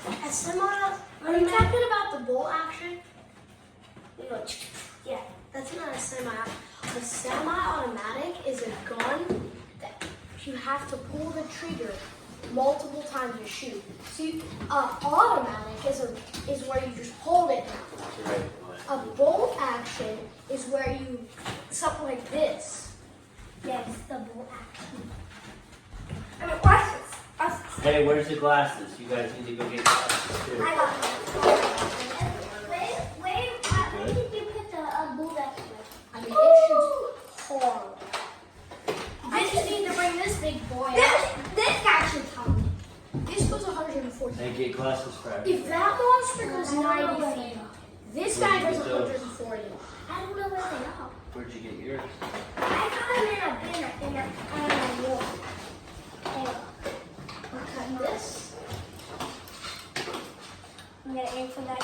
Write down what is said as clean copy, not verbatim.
A semi-automatic. Are you talking about the bolt action? You know, yeah, that's not a semi-automatic. A semi-automatic is a gun that you have to pull the trigger multiple times to shoot. See, automatic is where you just hold it down. A bolt action is where you something like this. Yes, the bolt action. I mean, watch this. Hey, where's the glasses? You guys need to go get glasses too. I got them. Where did you put the bolt action? I mean, it shoots horrible. I just need to bring this big boy out. This guy should come. This goes 140. Hey, get glasses for everyone. If that monster goes 90 feet, this guy goes 140. I don't know where they are. Where'd you get yours? I got them in a wall. We're cutting this. I'm gonna aim for that.